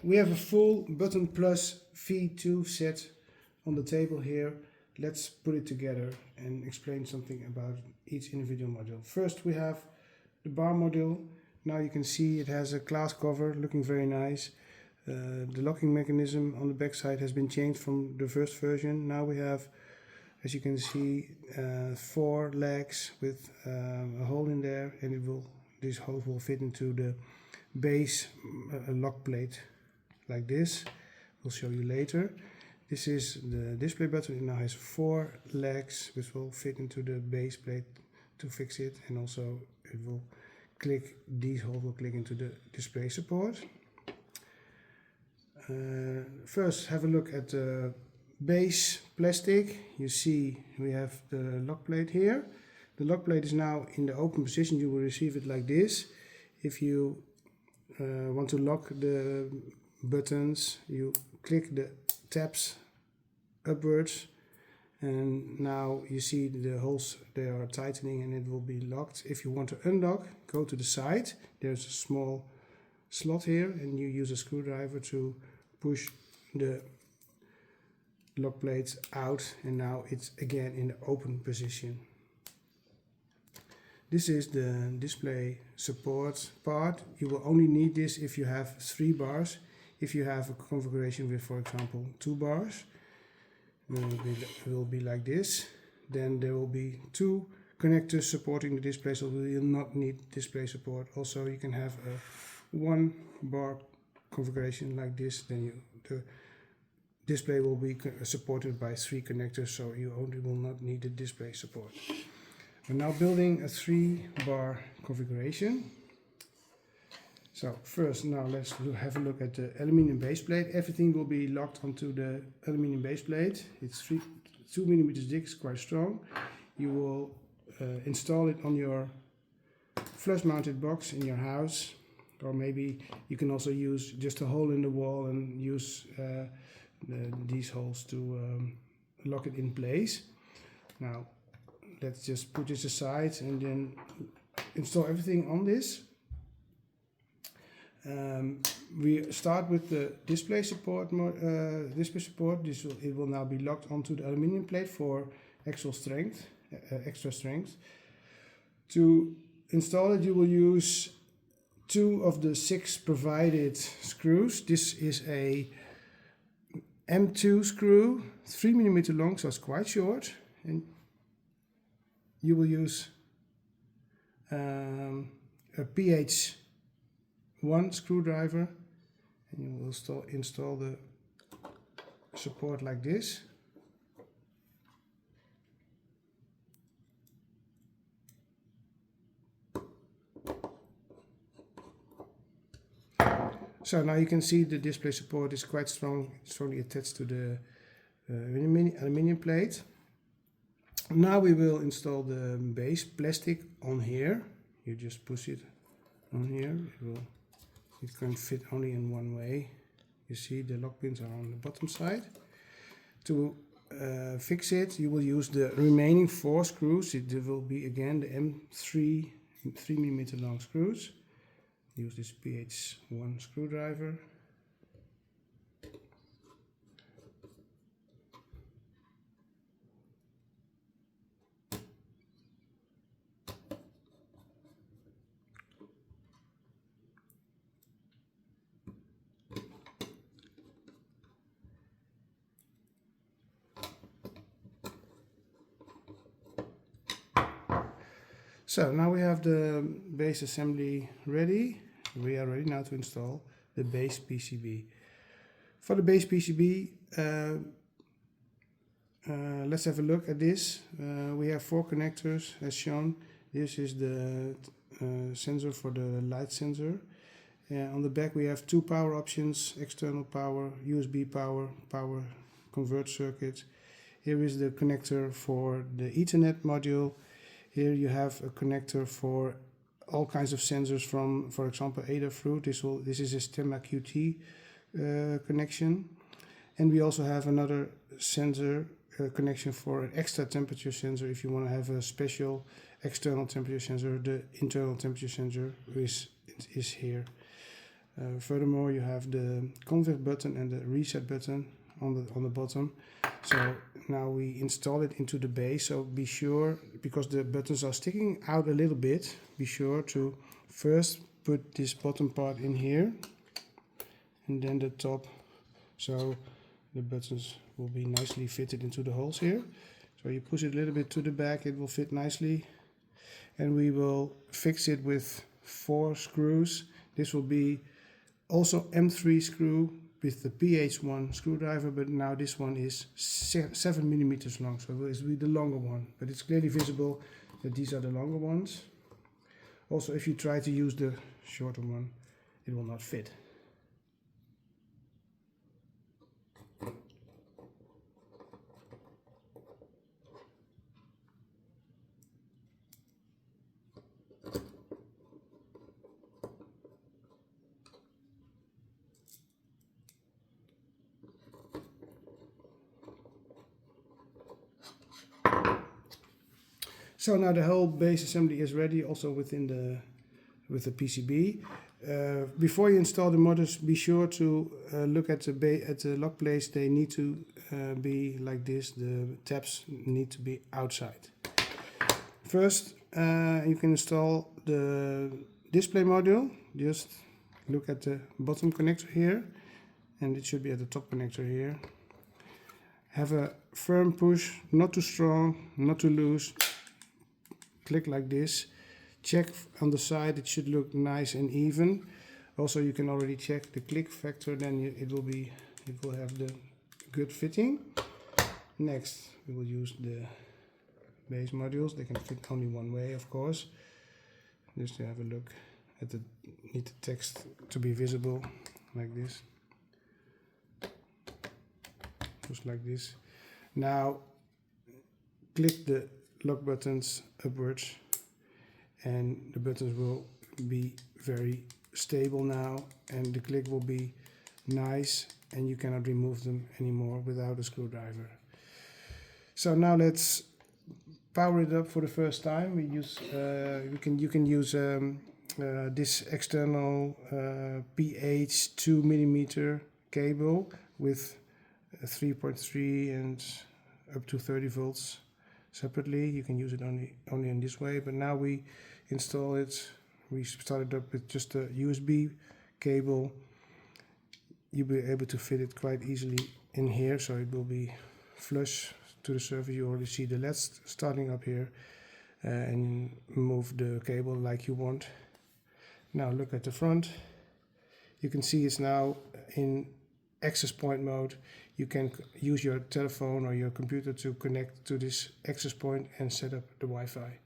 we have a full button plus V2 set on the table here. Let's put it together and explain something about each individual module. First we have the bar module. Now you can see it has a glass cover looking very nice. The locking mechanism on the back side has been changed from the first version. Now we have, as you can see, 4 legs with a hole in there, and this hole will fit into the base lock plate like this. We'll show you later. This is the display button. It now has 4 legs which will fit into the base plate to fix it, and also it will click, these holes will click into the display support. First have a look at the base plastic. You see we have the lock plate here. The lock plate is now in the open position. You will receive it like this. If you want to lock the buttons, you click the tabs upwards, and now you see the holes, they are tightening and it will be locked. If you want to unlock, go to the side. There's a small slot here, and you use a screwdriver to push the lock plates out, and now it's again in the open position. This is the display support part. You will only need this if you have 3 bars. If you have a configuration with, for example, 2 bars, it will be like this. Then there will be 2 connectors supporting the display, so you will not need display support. Also, you can have a 1 bar configuration like this. Then the display will be supported by 3 connectors, so you only will not need the display support. We're now building a 3 bar configuration. So first, now let's have a look at the aluminum base plate. Everything will be locked onto the aluminum base plate. It's 2 mm thick, it's quite strong. You will install it on your flush mounted box in your house, or maybe you can also use just a hole in the wall and use these holes to lock it in place. Now let's just put this aside and then install everything on this. We start with the display support. It will now be locked onto the aluminum plate for extra strength. To install it, you will use 2 of the 6 provided screws. This is a M2 screw, 3 mm long, so it's quite short. And you will use a PH1 screwdriver, and you will install the support like this. So now you can see the display support is quite strongly attached to the aluminum plate. Now we will install the base plastic on here. You just push it on here. It can fit only in one way. You see the lock pins are on the bottom side. To fix it, you will use the remaining 4 screws. It will be again the M3 3 mm long screws. Use this PH1 screwdriver. So now we have the base assembly ready. We are ready now to install the base PCB. For the base PCB, let's have a look at this. We have 4 connectors as shown. This is the sensor for the light sensor. On the back we have 2 power options: external power, USB power, power convert circuit. Here is the connector for the Ethernet module. Here you have a connector for all kinds of sensors from, for example, Adafruit. This is a Stemma QT connection. And we also have another sensor connection for an extra temperature sensor. If you want to have a special external temperature sensor, the internal temperature sensor is here. Furthermore, you have the convert button and the reset button on the bottom. So now we install it into the base. So be sure, because the buttons are sticking out a little bit, be sure to first put this bottom part in here and then the top, so the buttons will be nicely fitted into the holes here. So you push it a little bit to the back, it will fit nicely, and we will fix it with 4 screws. This will be also M3 screw with the PH1 screwdriver, but now this one is 7 millimeters long, so it will be the longer one, but it's clearly visible that these are the longer ones. Also, if you try to use the shorter one, it will not fit. So now the whole base assembly is ready, also with the PCB. Before you install the motors, be sure to look at the lock plates. They need to be like this. The tabs need to be outside. First, you can install the display module. Just look at the bottom connector here, and it should be at the top connector here. Have a firm push, not too strong, not too loose. Click like this. Check on the side, it should look nice and even. Also, you can already check the click factor, then it will have the good fitting. Next, we will use the base modules. They can fit only one way, of course. Just to have a look at need the text to be visible, like this. Just like this. Now, click the lock buttons upwards, and the buttons will be very stable now, and the click will be nice, and you cannot remove them anymore without a screwdriver. So now let's power it up for the first time. You can use this external PH 2mm cable with 3.3 and up to 30 volts separately. You can use it only in this way, but now we install it. We started up with just a USB cable. You'll be able to fit it quite easily in here, so it will be flush to the surface. You already see the LEDs starting up here, and move the cable like you want. Now look at the front. You can see it's now in access point mode. You can use your telephone or your computer to connect to this access point and set up the Wi-Fi.